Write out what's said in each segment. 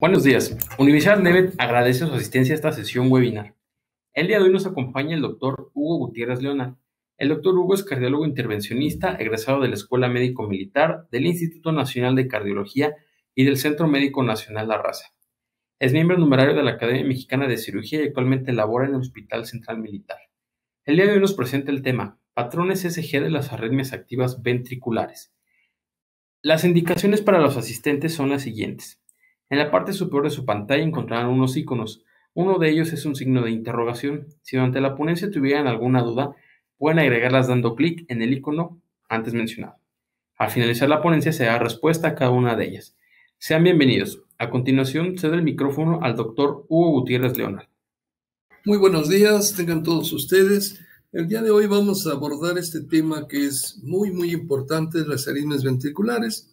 Buenos días. Universidad Nevet agradece su asistencia a esta sesión webinar. El día de hoy nos acompaña el doctor Hugo Gutiérrez Leonard. El doctor Hugo es cardiólogo intervencionista, egresado de la Escuela Médico Militar, del Instituto Nacional de Cardiología y del Centro Médico Nacional La Raza. Es miembro numerario de la Academia Mexicana de Cirugía y actualmente labora en el Hospital Central Militar. El día de hoy nos presenta el tema patrones ECG de las arritmias activas ventriculares. Las indicaciones para los asistentes son las siguientes. En la parte superior de su pantalla encontrarán unos iconos. Uno de ellos es un signo de interrogación. Si durante la ponencia tuvieran alguna duda, pueden agregarlas dando clic en el icono antes mencionado. Al finalizar la ponencia se dará respuesta a cada una de ellas. Sean bienvenidos. A continuación, cedo el micrófono al doctor Hugo Gutiérrez Leonard. Muy buenos días, tengan todos ustedes. El día de hoy vamos a abordar este tema que es muy importante, las arritmias ventriculares,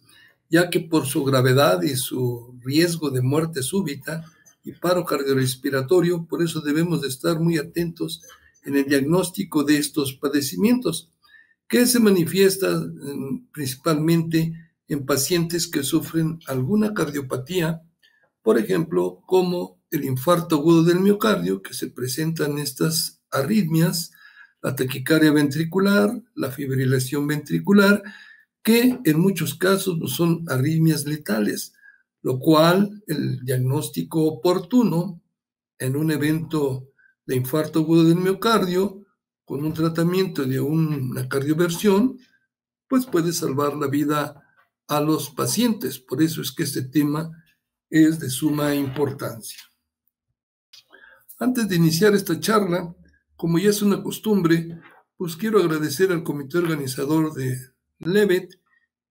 ya que por su gravedad y su riesgo de muerte súbita y paro cardiorrespiratorio, por eso debemos de estar muy atentos en el diagnóstico de estos padecimientos, que se manifiesta principalmente en pacientes que sufren alguna cardiopatía, por ejemplo, como el infarto agudo del miocardio, que se presentan estas arritmias, la taquicardia ventricular, la fibrilación ventricular, que en muchos casos no son arritmias letales, lo cual el diagnóstico oportuno en un evento de infarto agudo del miocardio, con un tratamiento de una cardioversión, pues puede salvar la vida a los pacientes. Por eso es que este tema es de suma importancia. Antes de iniciar esta charla, como ya es una costumbre, pues quiero agradecer al comité organizador de LEVET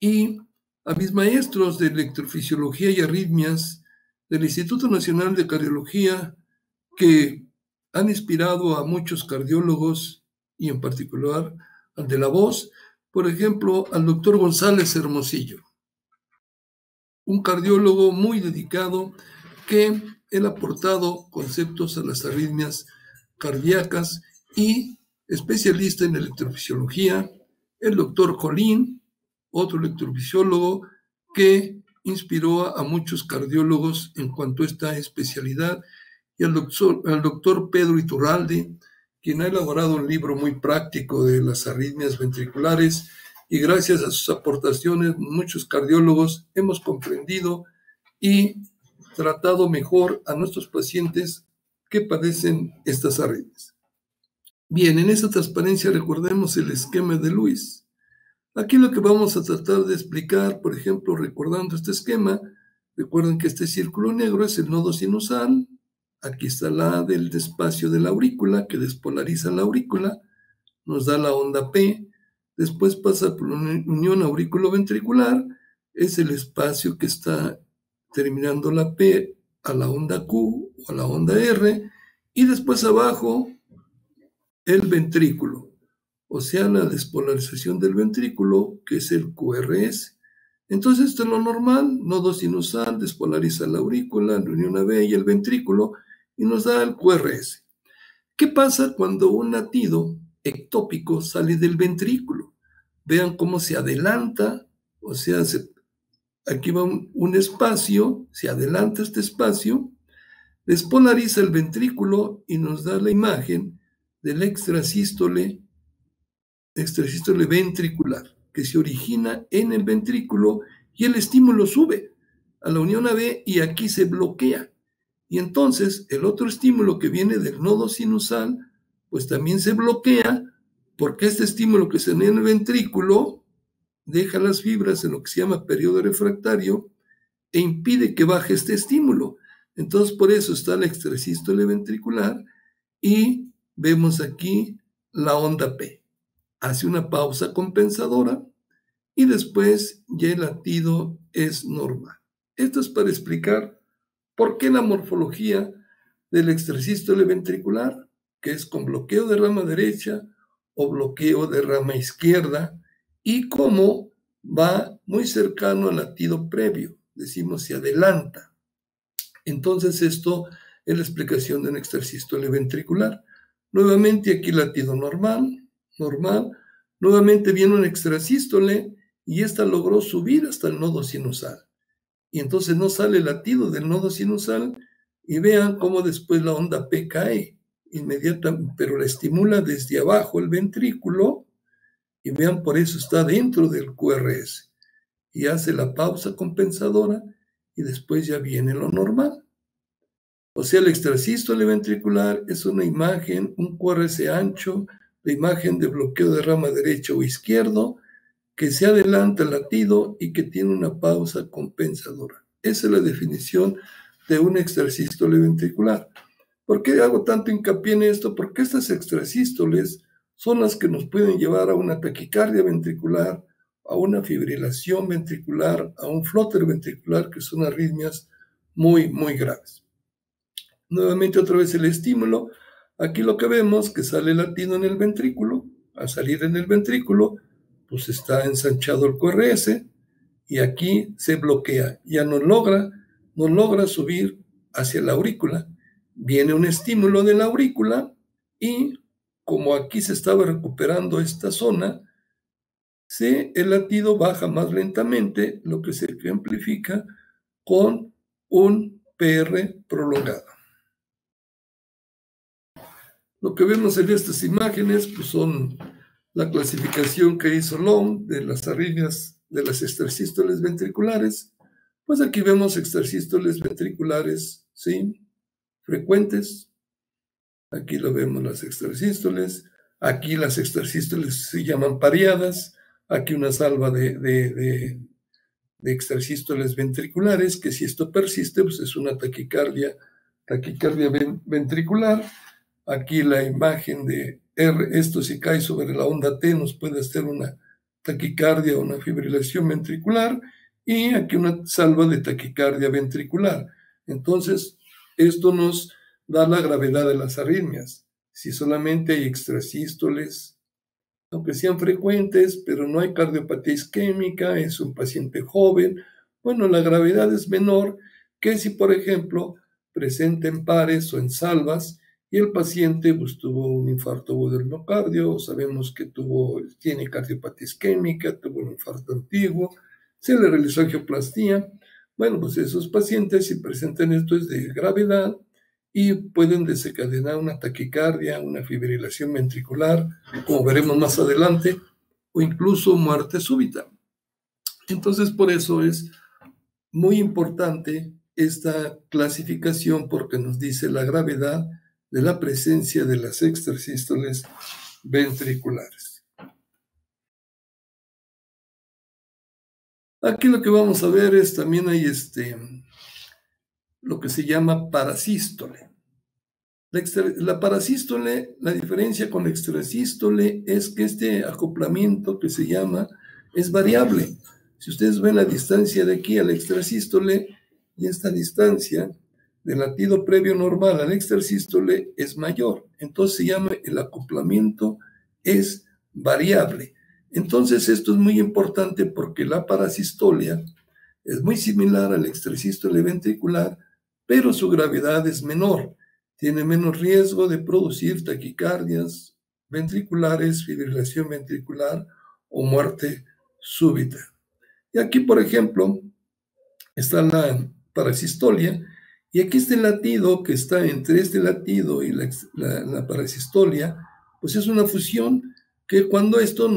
y a mis maestros de electrofisiología y arritmias del Instituto Nacional de Cardiología, que han inspirado a muchos cardiólogos y en particular al de la voz, por ejemplo, al doctor González Hermosillo, un cardiólogo muy dedicado que él ha aportado conceptos a las arritmias cardíacas y especialista en electrofisiología, el doctor Colín, otro electrofisiólogo que inspiró a muchos cardiólogos en cuanto a esta especialidad, y al doctor Pedro Iturralde, quien ha elaborado un libro muy práctico de las arritmias ventriculares, y gracias a sus aportaciones muchos cardiólogos hemos comprendido y tratado mejor a nuestros pacientes que padecen estas arritmias. Bien, en esta transparencia recordemos el esquema de Lewis. Aquí lo que vamos a tratar de explicar, por ejemplo, recordando este esquema, recuerden que este círculo negro es el nodo sinusal, aquí está la A del espacio de la aurícula que despolariza la aurícula, nos da la onda P, después pasa por una unión auriculoventricular, es el espacio que está terminando la P a la onda Q o a la onda R, y después abajo el ventrículo, o sea, la despolarización del ventrículo, que es el QRS. Entonces, esto es lo normal, nodo sinusal, despolariza la aurícula, la unión AB y el ventrículo, y nos da el QRS. ¿Qué pasa cuando un latido ectópico sale del ventrículo? Vean cómo se adelanta, o sea, aquí va un espacio, se adelanta este espacio, despolariza el ventrículo y nos da la imagen del extrasístole ventricular, que se origina en el ventrículo y el estímulo sube a la unión AB y aquí se bloquea. Y entonces el otro estímulo que viene del nodo sinusal, pues también se bloquea porque este estímulo que se da en el ventrículo deja las fibras en lo que se llama periodo refractario e impide que baje este estímulo. Entonces por eso está la extrasístole ventricular y vemos aquí la onda P. Hace una pausa compensadora y después ya el latido es normal. Esto es para explicar por qué la morfología del extrasístole ventricular, que es con bloqueo de rama derecha o bloqueo de rama izquierda, y cómo va muy cercano al latido previo, decimos se adelanta. Entonces esto es la explicación de un extrasístole ventricular. Nuevamente aquí latido normal, nuevamente viene un extrasístole y esta logró subir hasta el nodo sinusal. y entonces no sale latido del nodo sinusal, y vean cómo después la onda P cae inmediatamente, pero la estimula desde abajo el ventrículo, y vean, por eso está dentro del QRS, y hace la pausa compensadora, y después ya viene lo normal. O sea, el extrasístole ventricular es una imagen, un QRS ancho, la imagen de bloqueo de rama derecho o izquierdo, que se adelanta el latido y que tiene una pausa compensadora. Esa es la definición de un extrasístole ventricular. ¿Por qué hago tanto hincapié en esto? Porque estas extrasístoles son las que nos pueden llevar a una taquicardia ventricular, a una fibrilación ventricular, a un flutter ventricular, que son arritmias muy, muy graves. Nuevamente otra vez el estímulo. Aquí lo que vemos que sale latido en el ventrículo. Al salir en el ventrículo, pues está ensanchado el QRS y aquí se bloquea. Ya no logra subir hacia la aurícula. Viene un estímulo de la aurícula y como aquí se estaba recuperando esta zona, el latido baja más lentamente, lo que se ejemplifica con un PR prolongado. Lo que vemos en estas imágenes pues son la clasificación que hizo Long de las arritmias de las extrasístoles ventriculares. Pues aquí vemos extrasístoles ventriculares, ¿sí?, frecuentes. Aquí lo vemos las extrasístoles. Aquí las extrasístoles se llaman pareadas. Aquí una salva de extrasístoles ventriculares, que si esto persiste, pues es una taquicardia ventricular. Aquí la imagen de R, esto si cae sobre la onda T nos puede hacer una taquicardia o una fibrilación ventricular, y aquí una salva de taquicardia ventricular. Entonces, esto nos da la gravedad de las arritmias. Si solamente hay extrasístoles, aunque sean frecuentes, pero no hay cardiopatía isquémica, es un paciente joven, bueno, la gravedad es menor que si, por ejemplo, presenta en pares o en salvas, y el paciente pues, tuvo un infarto agudo del miocardio, sabemos que tiene cardiopatía isquémica, tuvo un infarto antiguo, se le realizó angioplastía. Bueno, pues esos pacientes, si presentan esto, es de gravedad y pueden desencadenar una taquicardia, una fibrilación ventricular, como veremos más adelante, o incluso muerte súbita. Entonces, por eso es muy importante esta clasificación, porque nos dice la gravedad de la presencia de las extrasístoles ventriculares. Aquí lo que vamos a ver es también hay lo que se llama parasístole. La parasístole, la diferencia con la extrasístole es que este acoplamiento que se llama es variable. Si ustedes ven la distancia de aquí a la extrasístole y esta distancia del latido previo normal al extrasístole es mayor. Entonces se llama el acoplamiento es variable. Entonces esto es muy importante porque la parasistolia es muy similar al extrasístole ventricular, pero su gravedad es menor. Tiene menos riesgo de producir taquicardias ventriculares, fibrilación ventricular o muerte súbita. Y aquí, por ejemplo, está la parasistolia, y aquí este latido que está entre este latido y la parasistolia, pues es una fusión que cuando esto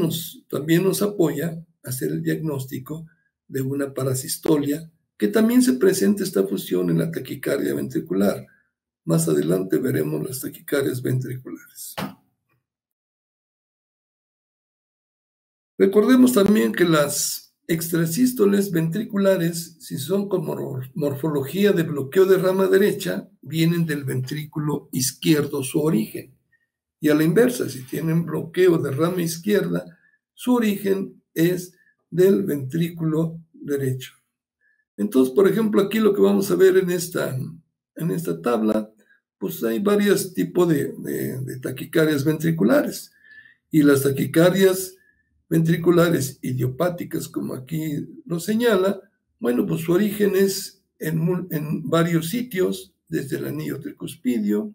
también nos apoya a hacer el diagnóstico de una parasistolia, que también se presenta esta fusión en la taquicardia ventricular. Más adelante veremos las taquicardias ventriculares. Recordemos también que las extrasístoles ventriculares, si son con morfología de bloqueo de rama derecha, vienen del ventrículo izquierdo, su origen. Y a la inversa, si tienen bloqueo de rama izquierda, su origen es del ventrículo derecho. Entonces, por ejemplo, aquí lo que vamos a ver en esta tabla, pues hay varios tipos de taquicardias ventriculares. Y las taquicardias ventriculares idiopáticas, como aquí lo señala, bueno, pues su origen es en varios sitios, desde el anillo tricuspidio,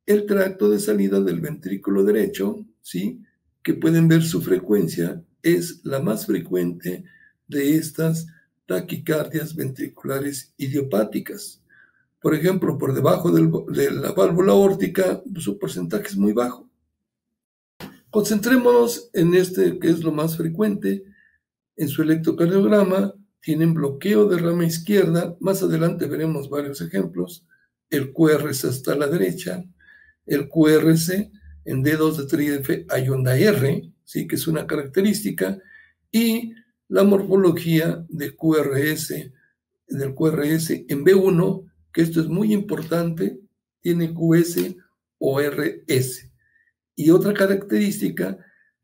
el tracto de salida del ventrículo derecho, ¿sí?, que pueden ver su frecuencia, es la más frecuente de estas taquicardias ventriculares idiopáticas. Por ejemplo, por debajo de la válvula aórtica, su porcentaje es muy bajo. Concentrémonos en este, que es lo más frecuente. En su electrocardiograma tienen bloqueo de rama izquierda. Más adelante veremos varios ejemplos. El QRS hasta la derecha. El QRS en D2 de trífe hay onda R, ¿sí? Que es una característica. Y la morfología del QRS en B1, que esto es muy importante, tiene QS o RS. Y otra característica,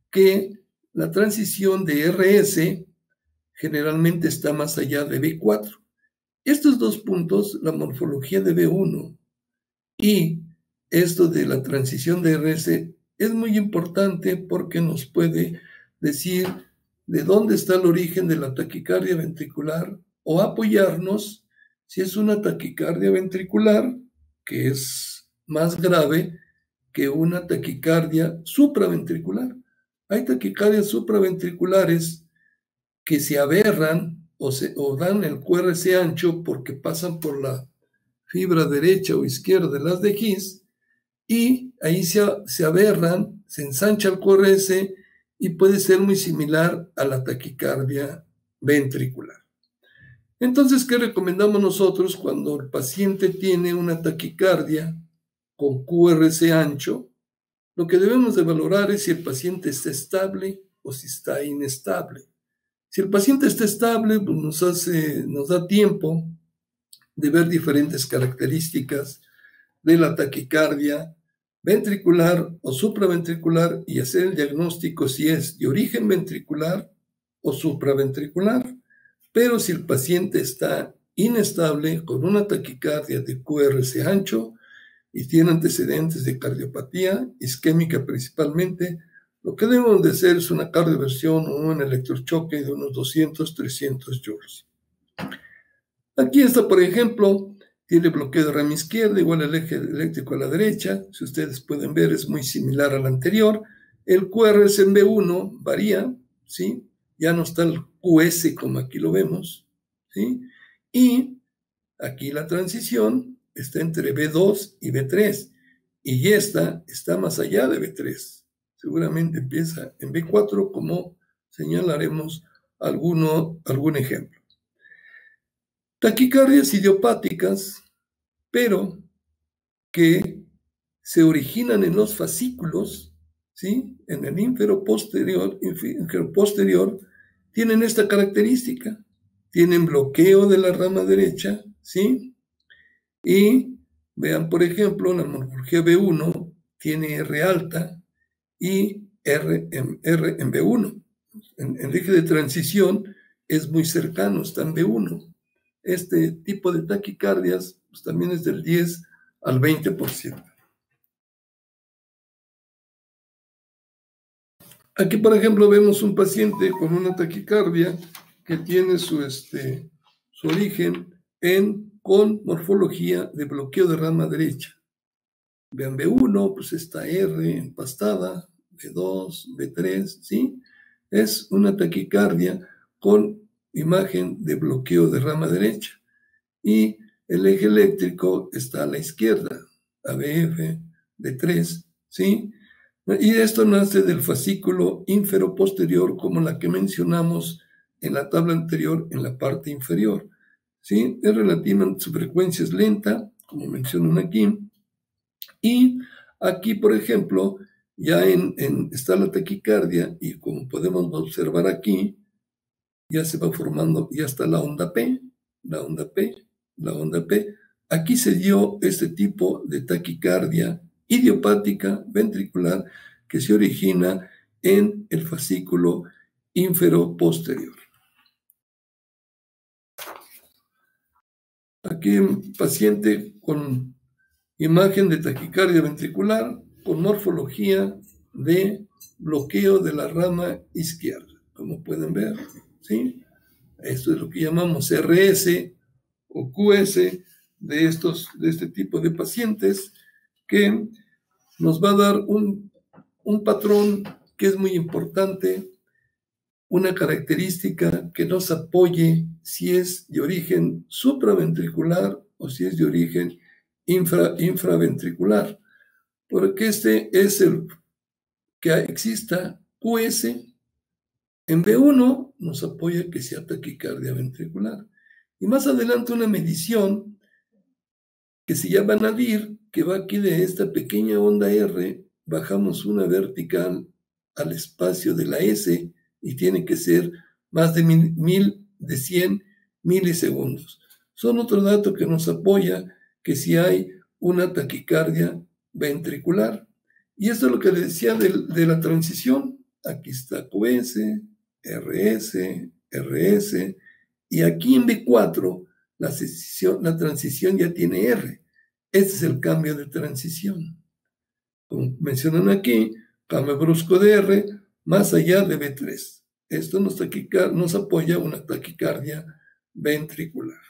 que la transición de RS generalmente está más allá de B4. Estos dos puntos, la morfología de B1 y esto de la transición de RS, es muy importante porque nos puede decir de dónde está el origen de la taquicardia ventricular o apoyarnos si es una taquicardia ventricular, que es más grave que una taquicardia supraventricular. Hay taquicardias supraventriculares que se aberran o dan el QRS ancho porque pasan por la fibra derecha o izquierda de las de His, y ahí se aberran, se ensancha el QRS y puede ser muy similar a la taquicardia ventricular. Entonces, ¿qué recomendamos nosotros cuando el paciente tiene una taquicardia con QRS ancho? Lo que debemos de valorar es si el paciente está estable o si está inestable. Si el paciente está estable, pues nos da tiempo de ver diferentes características de la taquicardia ventricular o supraventricular y hacer el diagnóstico si es de origen ventricular o supraventricular. Pero si el paciente está inestable con una taquicardia de QRS ancho y tiene antecedentes de cardiopatía isquémica principalmente, lo que debemos de hacer es una cardioversión o un electrochoque de unos 200-300 joules. Aquí está, por ejemplo, tiene bloqueo de rama izquierda, igual el eje eléctrico a la derecha. Si ustedes pueden ver, es muy similar al anterior. El QRS en B1 varía, ¿sí? Ya no está el QS como aquí lo vemos, ¿sí? Y aquí la transición está entre B2 y B3. Y esta está más allá de B3. Seguramente empieza en B4, como señalaremos algún ejemplo. Taquicardias idiopáticas, pero que se originan en los fascículos, ¿sí? En el ínfero posterior, tienen esta característica. Tienen bloqueo de la rama derecha, ¿sí? Y vean, por ejemplo, la morfología B1 tiene R alta y R en B1. En el eje de transición es muy cercano, está en B1. Este tipo de taquicardias pues, también es del 10 al 20%. Aquí, por ejemplo, vemos un paciente con una taquicardia que tiene su origen con morfología de bloqueo de rama derecha. Vean, B1, pues está R empastada, B2, B3, ¿sí? Es una taquicardia con imagen de bloqueo de rama derecha. Y el eje eléctrico está a la izquierda, ABF, D3, ¿sí? Y esto nace del fascículo ínfero-posterior, como la que mencionamos en la tabla anterior, en la parte inferior, ¿sí? Es relativa, su frecuencia es lenta, como mencionan aquí, y aquí, por ejemplo, ya está la taquicardia, y como podemos observar aquí, ya se va formando, ya está la onda P, la onda P, la onda P. Aquí se dio este tipo de taquicardia idiopática ventricular que se origina en el fascículo ínfero-posterior. Aquí un paciente con imagen de taquicardia ventricular con morfología de bloqueo de la rama izquierda, como pueden ver, ¿sí? Esto es lo que llamamos RS o QS de este tipo de pacientes, que nos va a dar un patrón que es muy importante, una característica que nos apoye si es de origen supraventricular o si es de origen infraventricular, porque este es el que exista QS. En B1 nos apoya que sea taquicardia ventricular. Y más adelante una medición que se llama nadir, que va aquí de esta pequeña onda R, bajamos una vertical al espacio de la S y tiene que ser más de 100 milisegundos. Son otro dato que nos apoya que si hay una taquicardia ventricular. Y esto es lo que les decía de la transición. Aquí está QS, RS, RS, y aquí en B4 la transición ya tiene R. Este es el cambio de transición. Como mencionan aquí, cambio brusco de R más allá de B3. Esto nos apoya una taquicardia ventricular.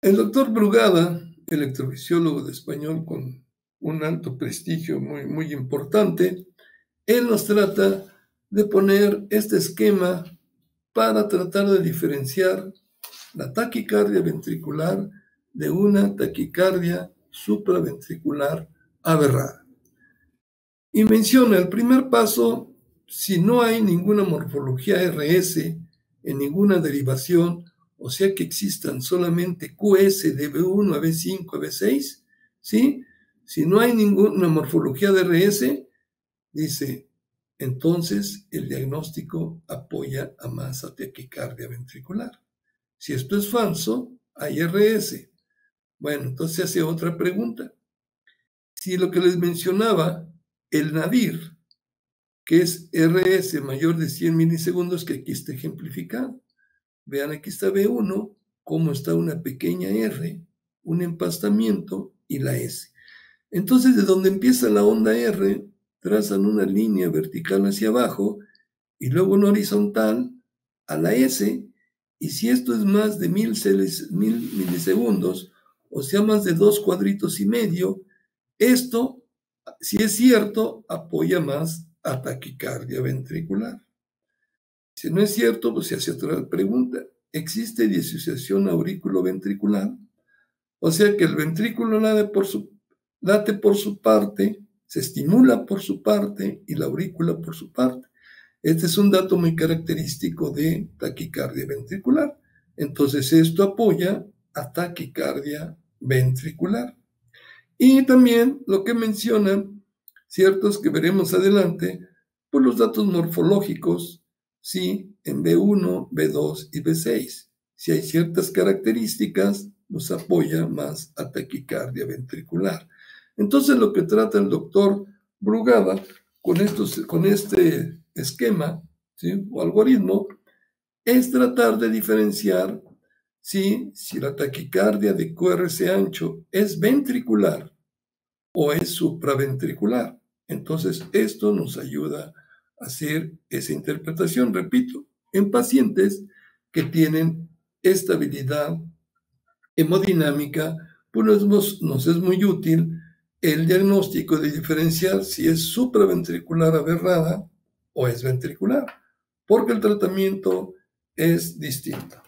El doctor Brugada, electrofisiólogo de español con un alto prestigio muy importante, él nos trata de poner este esquema para tratar de diferenciar la taquicardia ventricular de una taquicardia supraventricular aberrada. Y menciona el primer paso: si no hay ninguna morfología RS en ninguna derivación, o sea que existan solamente QS de B1 a B5 a B6, ¿sí? Si no hay ninguna morfología de RS, dice, entonces el diagnóstico apoya a más a taquicardia ventricular. Si esto es falso, hay RS. Bueno, entonces se hace otra pregunta. Si lo que les mencionaba, el nadir, que es RS mayor de 100 milisegundos, que aquí está ejemplificado. Vean, aquí está B1, cómo está una pequeña R, un empastamiento y la S. Entonces, de donde empieza la onda R, trazan una línea vertical hacia abajo y luego una horizontal a la S, y si esto es más de 1000 milisegundos, o sea, más de 2,5 cuadritos, esto, si es cierto, apoya más a taquicardia ventricular. Si no es cierto, pues se hace otra pregunta. ¿Existe disociación aurículo-ventricular? O sea que el ventrículo late por su parte, se estimula por su parte y la aurícula por su parte. Este es un dato muy característico de taquicardia ventricular. Entonces esto apoya a taquicardia ventricular. Y también lo que mencionan, ciertos que veremos adelante, por los datos morfológicos, sí, en B1, B2 y B6. Si hay ciertas características, nos apoya más a taquicardia ventricular. Entonces lo que trata el doctor Brugada con este esquema, ¿sí?, o algoritmo, es tratar de diferenciar si la taquicardia de QRS ancho es ventricular o es supraventricular. Entonces, esto nos ayuda a hacer esa interpretación, repito, en pacientes que tienen estabilidad hemodinámica, pues nos es muy útil el diagnóstico de diferenciar si es supraventricular aberrada o es ventricular, porque el tratamiento es distinto.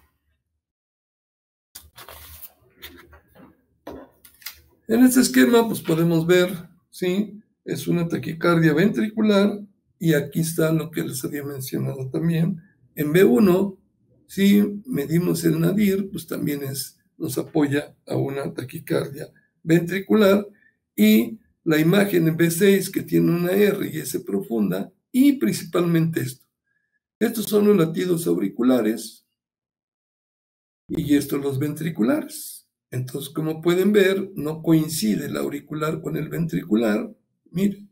En este esquema, pues podemos ver, ¿sí?, es una taquicardia ventricular, y aquí está lo que les había mencionado también. En B1, si medimos el nadir, pues también nos apoya a una taquicardia ventricular, y la imagen en B6, que tiene una R y S profunda, y principalmente esto. Estos son los latidos auriculares y estos los ventriculares. Entonces, como pueden ver, no coincide el auricular con el ventricular. Miren,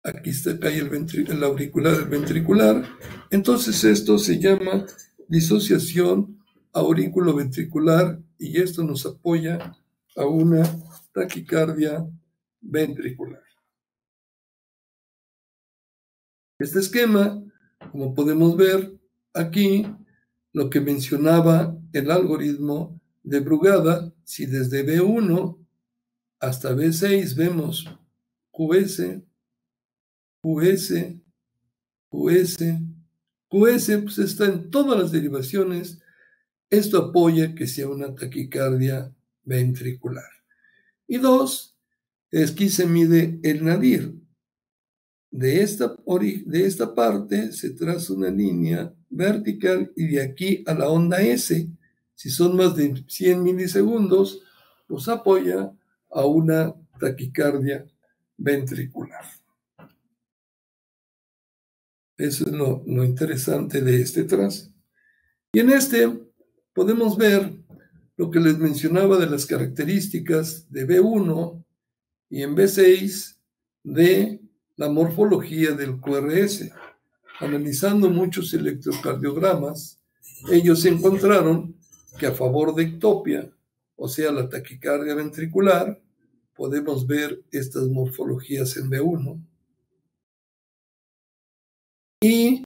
aquí está, acá hay el auricular, el ventricular. Entonces, esto se llama disociación aurículo-ventricular, y esto nos apoya a una taquicardia ventricular. Este esquema, como podemos ver aquí, lo que mencionaba el algoritmo de Brugada, si desde B1 hasta B6 vemos QS, QS, QS, QS pues está en todas las derivaciones. Esto apoya que sea una taquicardia ventricular. Y 2, aquí se mide el nadir. De esta parte se traza una línea vertical y de aquí a la onda S, si son más de 100 milisegundos, pues apoya a una taquicardia ventricular. Eso es lo interesante de este trazo. Y en este podemos ver lo que les mencionaba de las características de B1 y en B6 de la morfología del QRS. Analizando muchos electrocardiogramas, ellos encontraron que a favor de ectopia, o sea, la taquicardia ventricular, podemos ver estas morfologías en B1 y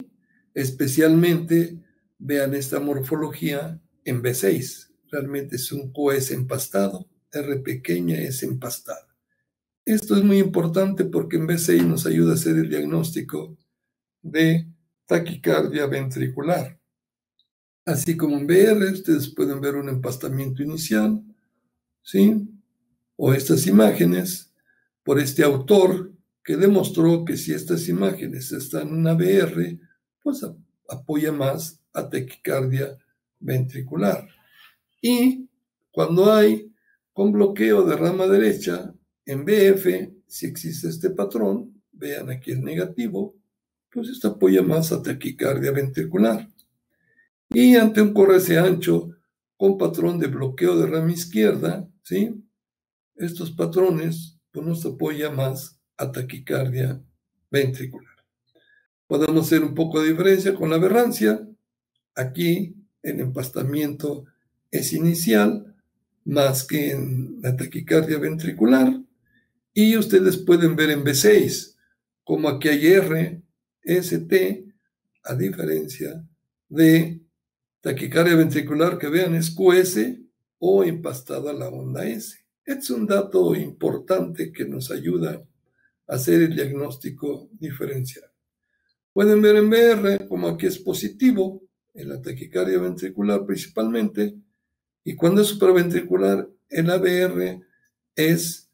especialmente vean esta morfología en B6. Realmente es un QS empastado, R pequeña es empastada. Esto es muy importante porque en B6 nos ayuda a hacer el diagnóstico de taquicardia ventricular. Así como en BR, ustedes pueden ver un empastamiento inicial, ¿sí? O estas imágenes por este autor que demostró que si estas imágenes están en una BR, pues apoya más a taquicardia ventricular. Y cuando hay con bloqueo de rama derecha, en BF, si existe este patrón, vean aquí el negativo, pues esto apoya más a taquicardia ventricular. Y ante un QRS ancho con patrón de bloqueo de rama izquierda, ¿sí? Estos patrones pues nos apoya más a taquicardia ventricular. Podemos hacer un poco de diferencia con la aberrancia. Aquí el empastamiento es inicial más que en la taquicardia ventricular. Y ustedes pueden ver en B6 como aquí hay R, ST, a diferencia de taquicardia ventricular que vean es QS o empastada la onda S. Es un dato importante que nos ayuda a hacer el diagnóstico diferencial. Pueden ver en BR como aquí es positivo, en la taquicardia ventricular principalmente, y cuando es supraventricular, en la BR es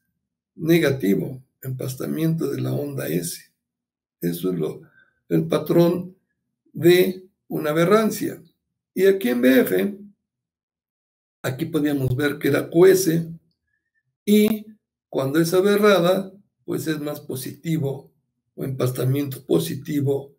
negativo, empastamiento de la onda S. Eso es el patrón de una aberrancia. Y aquí en BF, aquí podíamos ver que era QS, y cuando es aberrada, pues es más positivo o empastamiento positivo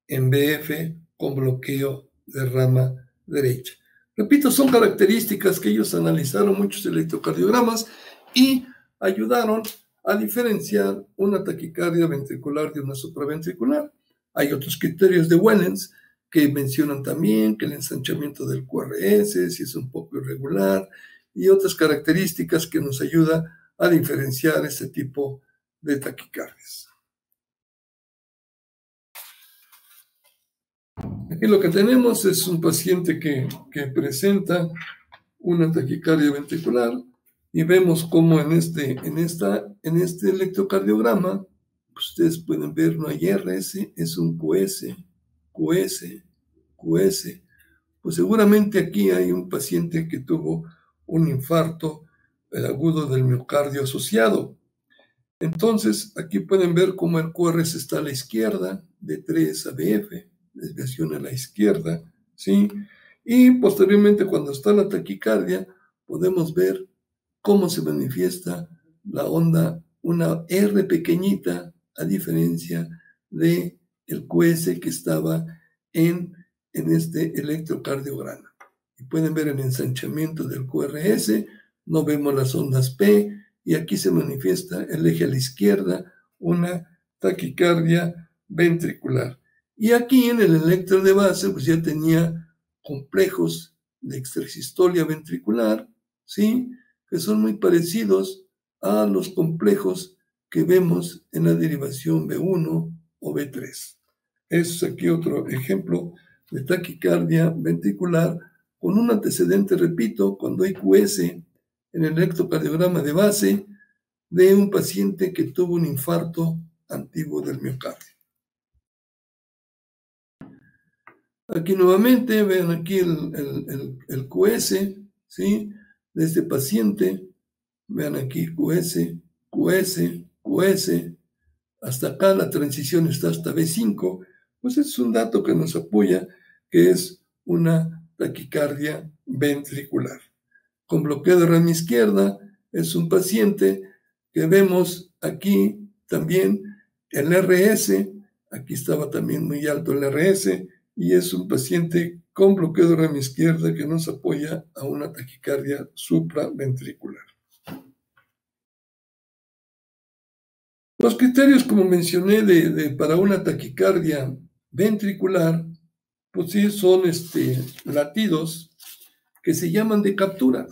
en BF con bloqueo de rama derecha. Repito, son características que ellos analizaron muchos electrocardiogramas y ayudaron a diferenciar una taquicardia ventricular de una supraventricular. Hay otros criterios de Wellens que mencionan también que el ensanchamiento del QRS, si es un poco irregular, y otras características que nos ayudan a diferenciar este tipo de taquicardias. Aquí lo que tenemos es un paciente que presenta una taquicardia ventricular y vemos cómo en este electrocardiograma, pues ustedes pueden ver, no hay RS, es un QS. Pues seguramente aquí hay un paciente que tuvo un infarto agudo del miocardio asociado. Entonces, aquí pueden ver cómo el QRS está a la izquierda, de 3 a BF, desviación a la izquierda, ¿sí? Y posteriormente, cuando está la taquicardia, podemos ver cómo se manifiesta la onda, una R pequeñita, a diferencia de el QS que estaba en este electrocardiograma. Y pueden ver el ensanchamiento del QRS, no vemos las ondas P, y aquí se manifiesta el eje a la izquierda, una taquicardia ventricular. Y aquí en el electro de base, pues ya tenía complejos de extrasistolia ventricular, ¿sí? Que son muy parecidos a los complejos que vemos en la derivación B1 o B3. Es aquí otro ejemplo de taquicardia ventricular con un antecedente, repito, cuando hay QS en el electrocardiograma de base de un paciente que tuvo un infarto antiguo del miocardio. Aquí nuevamente, vean aquí el QS, ¿sí? De este paciente. Vean aquí QS, QS, QS. Hasta acá la transición está hasta B5. Pues es un dato que nos apoya que es una taquicardia ventricular. Con bloqueo de rama izquierda es un paciente que vemos aquí también el RS. Aquí estaba también muy alto el RS y es un paciente con bloqueo de rama izquierda que nos apoya a una taquicardia supraventricular. Los criterios, como mencioné, para una taquicardia ventricular, pues sí, son latidos que se llaman de captura.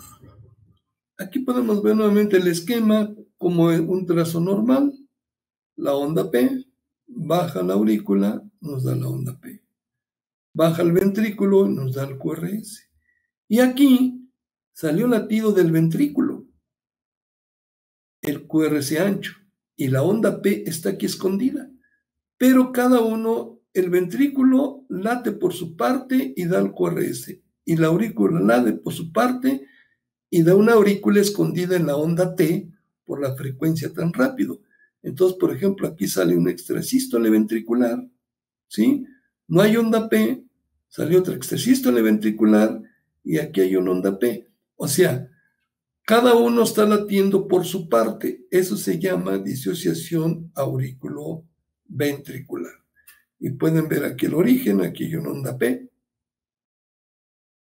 Aquí podemos ver nuevamente el esquema como un trazo normal, la onda P, baja la aurícula, nos da la onda P. Baja el ventrículo, nos da el QRS. Y aquí salió latido del ventrículo, el QRS ancho, y la onda P está aquí escondida. Pero cada uno, el ventrículo late por su parte y da el QRS, y la aurícula late por su parte y da una aurícula escondida en la onda T por la frecuencia tan rápido. Entonces, por ejemplo, aquí sale una extrasístole ventricular, ¿sí? No hay onda P, salió otra extrasístole ventricular y aquí hay una onda P. O sea, cada uno está latiendo por su parte. Eso se llama disociación aurículo-ventricular. Y pueden ver aquí el origen, aquí hay una onda P.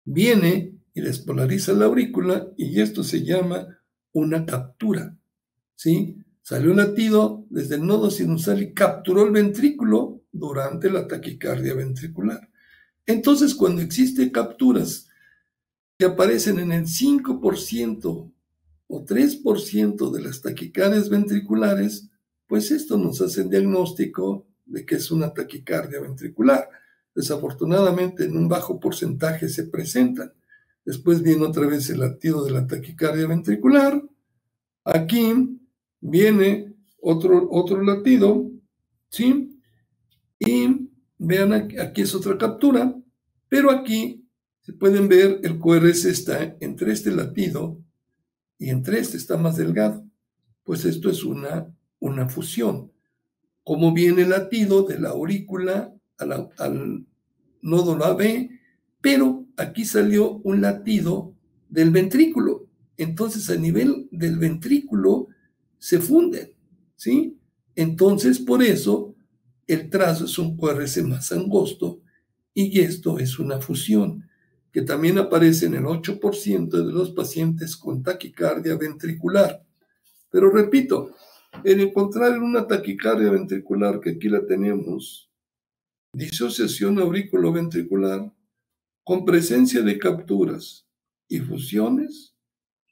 Viene y despolariza la aurícula y esto se llama una captura, ¿sí? Salió un latido desde el nodo sinusal y capturó el ventrículo durante la taquicardia ventricular. Entonces, cuando existen capturas que aparecen en el 5% o 3% de las taquicardias ventriculares, pues esto nos hace el diagnóstico de que es una taquicardia ventricular. Desafortunadamente, en un bajo porcentaje se presentan. Después viene otra vez el latido de la taquicardia ventricular. Aquí viene otro latido, ¿sí? Y vean, aquí es otra captura, pero aquí se pueden ver el QRS está entre este latido y entre este está más delgado. Pues esto es una fusión. Como viene el latido de la aurícula al nódulo AB, pero aquí salió un latido del ventrículo. Entonces, a nivel del ventrículo se funden, ¿sí? Entonces, por eso, el trazo es un QRS más angosto y esto es una fusión que también aparece en el 8% de los pacientes con taquicardia ventricular. Pero repito, en encontrar una taquicardia ventricular, que aquí la tenemos, disociación aurículo-ventricular, con presencia de capturas y fusiones,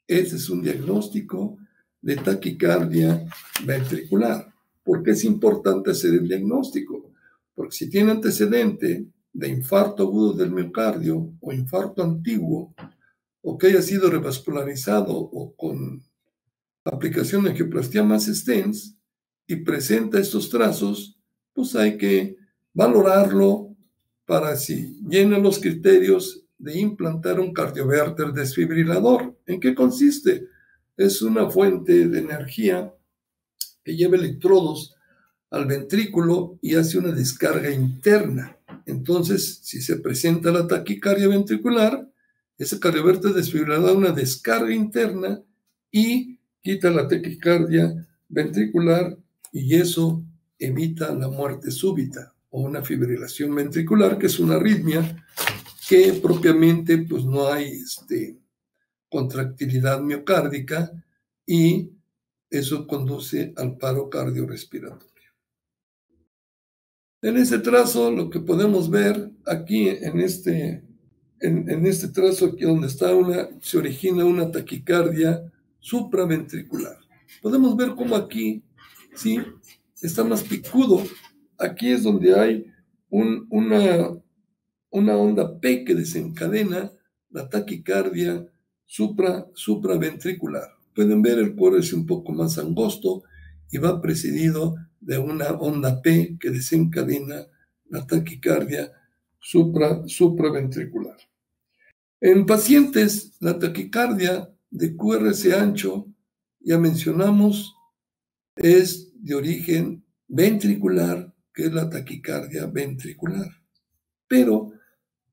ese es un diagnóstico de taquicardia ventricular. ¿Por qué es importante hacer el diagnóstico? Porque si tiene antecedente de infarto agudo del miocardio o infarto antiguo, o que haya sido revascularizado o con aplicación de angioplastia más stents y presenta estos trazos, pues hay que valorarlo para si llena los criterios de implantar un cardioverter desfibrilador. ¿En qué consiste? Es una fuente de energía que lleva electrodos al ventrículo y hace una descarga interna. Entonces, si se presenta la taquicardia ventricular, ese cardioverter desfibrilador da una descarga interna y quita la taquicardia ventricular y eso evita la muerte súbita o una fibrilación ventricular, que es una arritmia que propiamente pues no hay contractilidad miocárdica y eso conduce al paro cardiorrespiratorio. En ese trazo lo que podemos ver aquí en este trazo aquí donde está se origina una taquicardia supraventricular. Podemos ver cómo aquí, ¿sí? Está más picudo. Aquí es donde hay una onda P que desencadena la taquicardia supraventricular. Pueden ver el cuero es un poco más angosto y va precedido de una onda P que desencadena la taquicardia supraventricular. En pacientes, la taquicardia de QRS ancho, ya mencionamos, es de origen ventricular, que es la taquicardia ventricular. Pero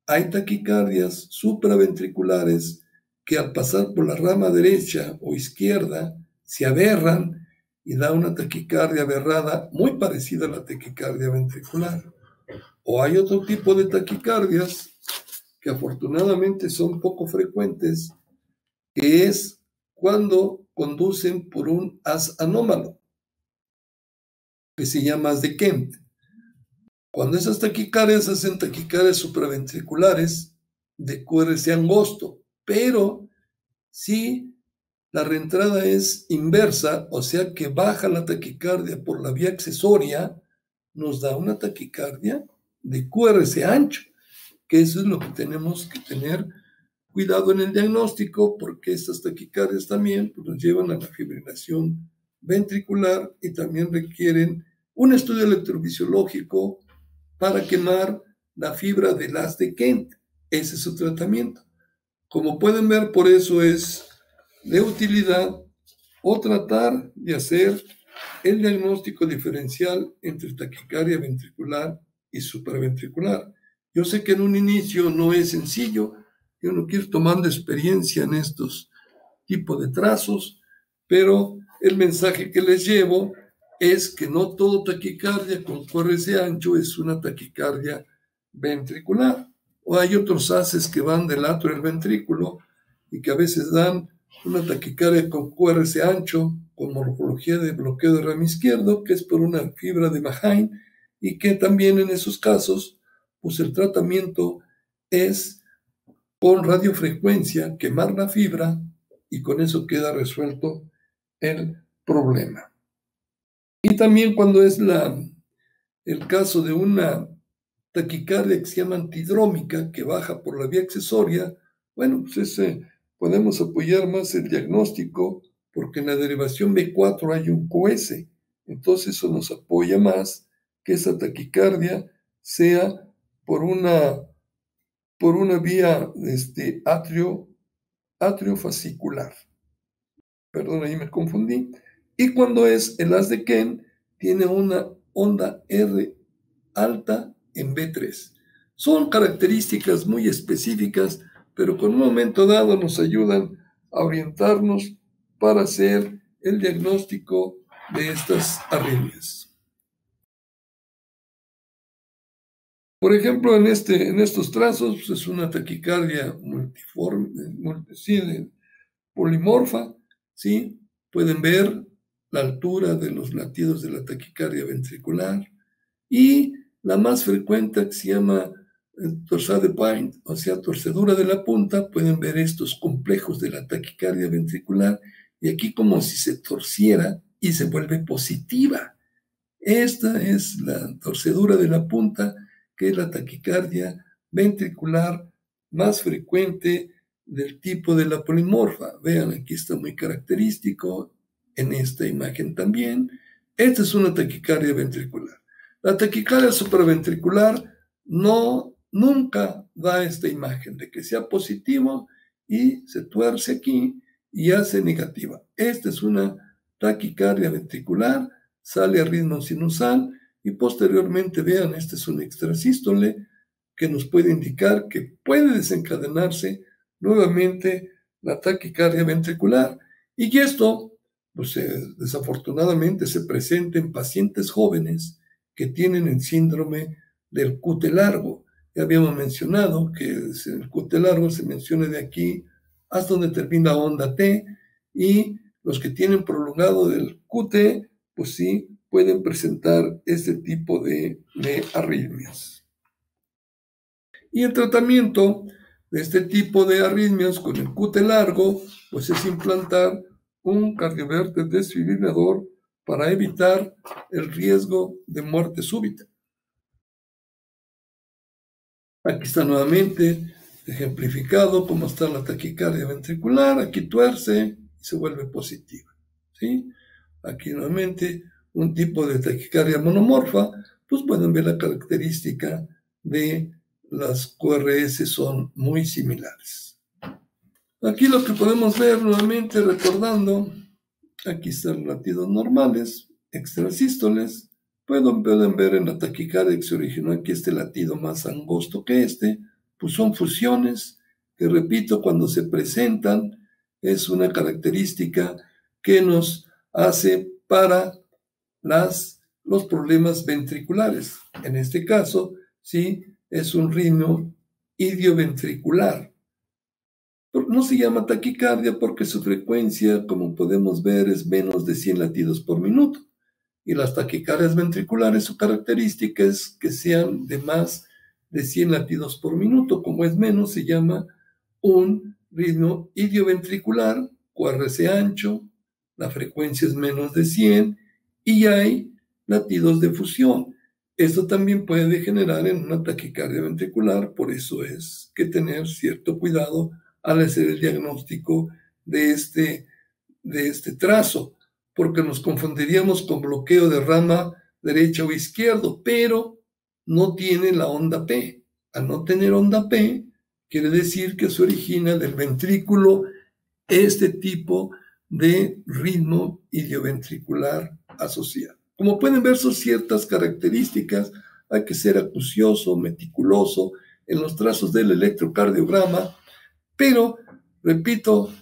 hay taquicardias supraventriculares que al pasar por la rama derecha o izquierda se aberran y da una taquicardia aberrada muy parecida a la taquicardia ventricular. O hay otro tipo de taquicardias que afortunadamente son poco frecuentes, que es cuando conducen por un haz anómalo, que se llama haz de Kent. Cuando esas taquicardias hacen taquicardias supraventriculares de QRS angosto, pero si la reentrada es inversa, o sea que baja la taquicardia por la vía accesoria, nos da una taquicardia de QRS ancho, que eso es lo que tenemos que tener cuidado en el diagnóstico, porque estas taquicardias también pues, nos llevan a la fibrilación ventricular y también requieren un estudio electrofisiológico para quemar la fibra del haz de Kent. Ese es su tratamiento. Como pueden ver, por eso es de utilidad o tratar de hacer el diagnóstico diferencial entre taquicardia ventricular y supraventricular. Yo sé que en un inicio no es sencillo, yo no quiero ir tomando experiencia en estos tipos de trazos, pero el mensaje que les llevo es que no todo taquicardia con QRS ancho es una taquicardia ventricular. O hay otros haces que van del atrio del ventrículo y que a veces dan una taquicardia con QRS ancho, con morfología de bloqueo de ramo izquierdo, que es por una fibra de Mahain, y que también en esos casos, pues el tratamiento es con radiofrecuencia quemar la fibra y con eso queda resuelto el problema. Y también cuando es el caso de una taquicardia que se llama antidrómica, que baja por la vía accesoria, bueno, pues podemos apoyar más el diagnóstico porque en la derivación B4 hay un QS, entonces eso nos apoya más que esa taquicardia sea por una vía atriofascicular. Perdón, ahí me confundí. Y cuando es el haz de Kent, tiene una onda R alta en B3. Son características muy específicas, pero con un momento dado nos ayudan a orientarnos para hacer el diagnóstico de estas arritmias. Por ejemplo, en estos trazos pues es una taquicardia polimorfa, ¿sí? Pueden ver la altura de los latidos de la taquicardia ventricular y la más frecuente que se llama torsade point, o sea, torcedura de la punta. Pueden ver estos complejos de la taquicardia ventricular y aquí como si se torciera y se vuelve positiva. Esta es la torcedura de la punta, que es la taquicardia ventricular más frecuente del tipo de la polimorfa. Vean, aquí está muy característico, en esta imagen también. Esta es una taquicardia ventricular. La taquicardia supraventricular nunca da esta imagen de que sea positivo y se tuerce aquí y hace negativa. Esta es una taquicardia ventricular, sale a ritmo sinusal y posteriormente, vean, este es un extrasístole que nos puede indicar que puede desencadenarse nuevamente la taquicardia ventricular. Y esto, pues desafortunadamente, se presenta en pacientes jóvenes que tienen el síndrome del QT largo. Ya habíamos mencionado que el QT largo se menciona de aquí hasta donde termina onda T, y los que tienen prolongado del QT, pues sí, pueden presentar este tipo de arritmias. Y el tratamiento de este tipo de arritmias con el QT largo, pues es implantar un cardioverter desfibrilador para evitar el riesgo de muerte súbita. Aquí está nuevamente ejemplificado cómo está la taquicardia ventricular. Aquí tuerce y se vuelve positiva, ¿sí? Aquí nuevamente un tipo de taquicardia monomorfa, pues pueden ver la característica de las QRS son muy similares. Aquí lo que podemos ver nuevamente, recordando, aquí están los latidos normales, extrasístoles. Pueden ver en la taquicardia que se originó aquí este latido más angosto que este, pues son fusiones que, repito, cuando se presentan es una característica que nos hace para los problemas ventriculares. En este caso, sí, es un ritmo idioventricular. No se llama taquicardia porque su frecuencia, como podemos ver, es menos de 100 latidos por minuto. Y las taquicardias ventriculares, su característica es que sean de más de 100 latidos por minuto. Como es menos, se llama un ritmo idioventricular, QRS ancho, la frecuencia es menos de 100 y hay latidos de fusión. Esto también puede degenerar en una taquicardia ventricular, por eso es que tener cierto cuidado al hacer el diagnóstico de este trazo, porque nos confundiríamos con bloqueo de rama derecha o izquierdo, pero no tiene la onda P. Al no tener onda P, quiere decir que se origina del ventrículo este tipo de ritmo idioventricular asociado. Como pueden ver, son ciertas características. Hay que ser acucioso, meticuloso en los trazos del electrocardiograma, pero, repito,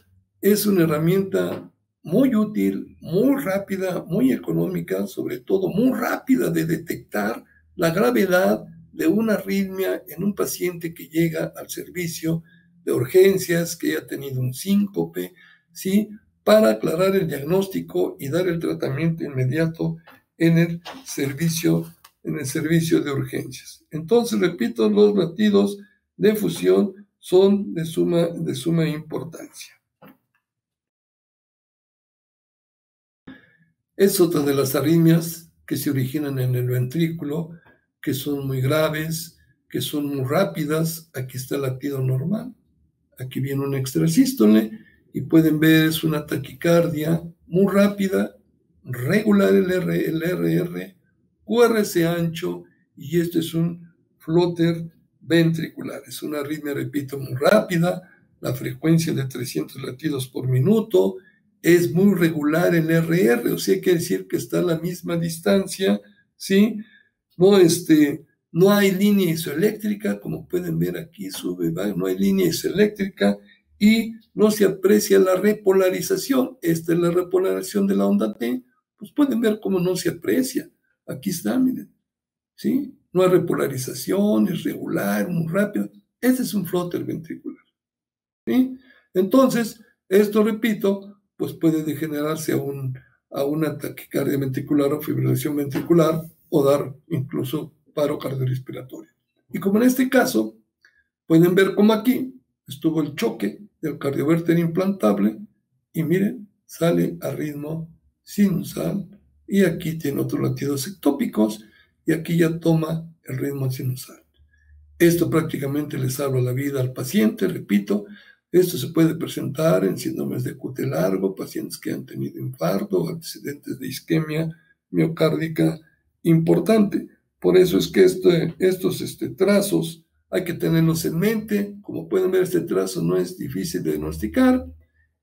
es una herramienta muy útil, muy rápida, muy económica, sobre todo muy rápida de detectar la gravedad de una arritmia en un paciente que llega al servicio de urgencias, que haya tenido un síncope, ¿sí? Para aclarar el diagnóstico y dar el tratamiento inmediato en el servicio de urgencias. Entonces, repito, los latidos de fusión son de suma importancia. Es otra de las arritmias que se originan en el ventrículo, que son muy graves, que son muy rápidas. Aquí está el latido normal. Aquí viene un extrasístole y pueden ver es una taquicardia muy rápida, regular el RR, QRS ancho, y esto es un flutter ventricular. Es una arritmia, repito, muy rápida, la frecuencia de 300 latidos por minuto, es muy regular el RR, o sea, quiere decir que está a la misma distancia, ¿sí? No hay línea isoeléctrica, como pueden ver aquí sube, va, no hay línea isoeléctrica y no se aprecia la repolarización. Esta es la repolarización de la onda T, pues pueden ver cómo no se aprecia. Aquí está, miren, ¿sí? No hay repolarización, es regular, muy rápido. Este es un flutter ventricular, ¿sí? Entonces, esto, repito, pues puede degenerarse a una taquicardia ventricular o fibrilación ventricular o dar incluso paro cardiorrespiratorio. Y como en este caso, pueden ver como aquí estuvo el choque del cardiovértero implantable y miren, sale a ritmo sinusal y aquí tiene otros latidos ectópicos y aquí ya toma el ritmo sinusal. Esto prácticamente le salva la vida al paciente, repito. Esto se puede presentar en síndromes de QT largo, pacientes que han tenido infarto o antecedentes de isquemia miocárdica importante. Por eso es que estos trazos hay que tenerlos en mente. Como pueden ver, este trazo no es difícil de diagnosticar.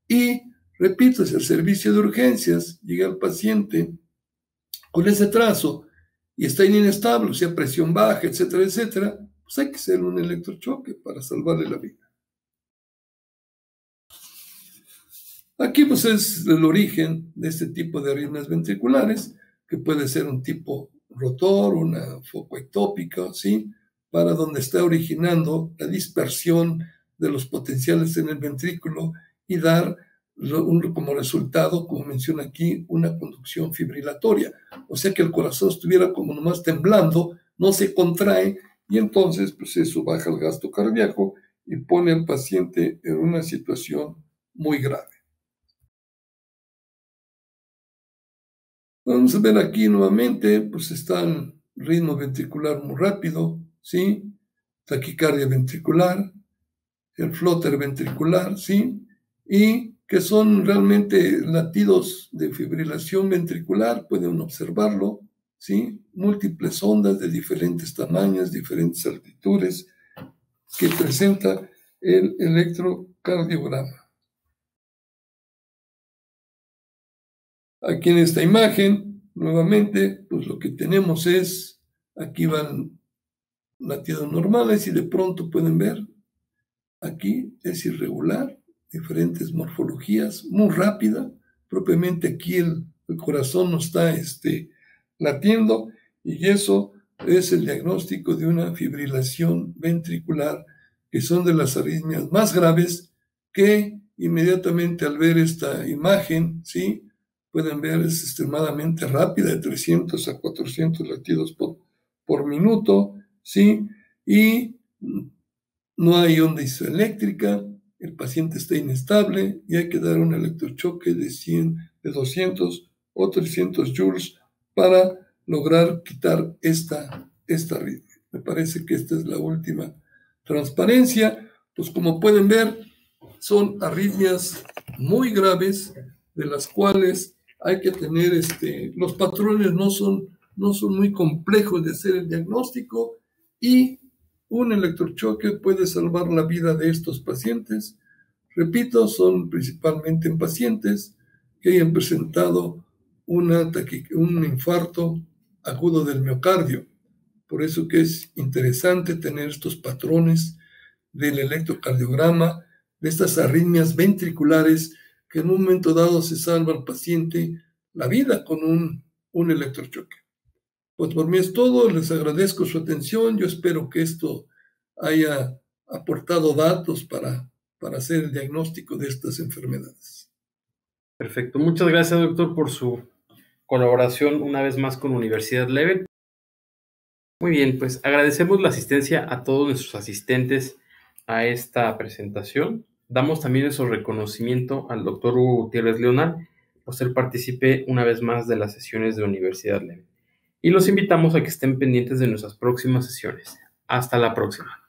Y, repito, si el servicio de urgencias llega al paciente con ese trazo y está inestable, o sea, presión baja, etcétera, etcétera, pues hay que hacer un electrochoque para salvarle la vida. Aquí pues es el origen de este tipo de arritmias ventriculares, que puede ser un tipo rotor, una foco ectópica, ¿sí? Para donde está originando la dispersión de los potenciales en el ventrículo y dar como resultado, como menciona aquí, una conducción fibrilatoria. O sea que el corazón estuviera como nomás temblando, no se contrae y entonces pues eso baja el gasto cardíaco y pone al paciente en una situación muy grave. Vamos a ver aquí nuevamente, pues está el ritmo ventricular muy rápido, ¿sí? Taquicardia ventricular, el flutter ventricular, ¿sí? Y que son realmente latidos de fibrilación ventricular, pueden observarlo, ¿sí? Múltiples ondas de diferentes tamaños, diferentes altitudes, que presenta el electrocardiograma. Aquí en esta imagen, nuevamente, pues lo que tenemos es, aquí van latidos normales y de pronto pueden ver, aquí es irregular, diferentes morfologías, muy rápida, propiamente aquí el corazón no está latiendo y eso es el diagnóstico de una fibrilación ventricular, que son de las arritmias más graves que inmediatamente al ver esta imagen, ¿sí? Pueden ver, es extremadamente rápida, de 300 a 400 latidos por minuto, ¿sí? Y no hay onda isoeléctrica, el paciente está inestable y hay que dar un electrochoque de 100, de 200 o 300 joules para lograr quitar esta arritmia. Me parece que esta es la última transparencia. Pues como pueden ver, son arritmias muy graves de las cuales hay que tener, los patrones no son muy complejos de hacer el diagnóstico y un electrochoque puede salvar la vida de estos pacientes. Repito, son principalmente en pacientes que hayan presentado un infarto agudo del miocardio. Por eso que es interesante tener estos patrones del electrocardiograma, de estas arritmias ventriculares que en un momento dado se salva al paciente la vida con un electrochoque. Pues por mí es todo, les agradezco su atención, yo espero que esto haya aportado datos para hacer el diagnóstico de estas enfermedades. Perfecto, muchas gracias doctor por su colaboración una vez más con Universidad Levet. Muy bien, pues agradecemos la asistencia a todos nuestros asistentes a esta presentación. Damos también nuestro reconocimiento al doctor Hugo Gutiérrez Leonard por ser partícipe una vez más de las sesiones de Universidad Levet. Y los invitamos a que estén pendientes de nuestras próximas sesiones. Hasta la próxima.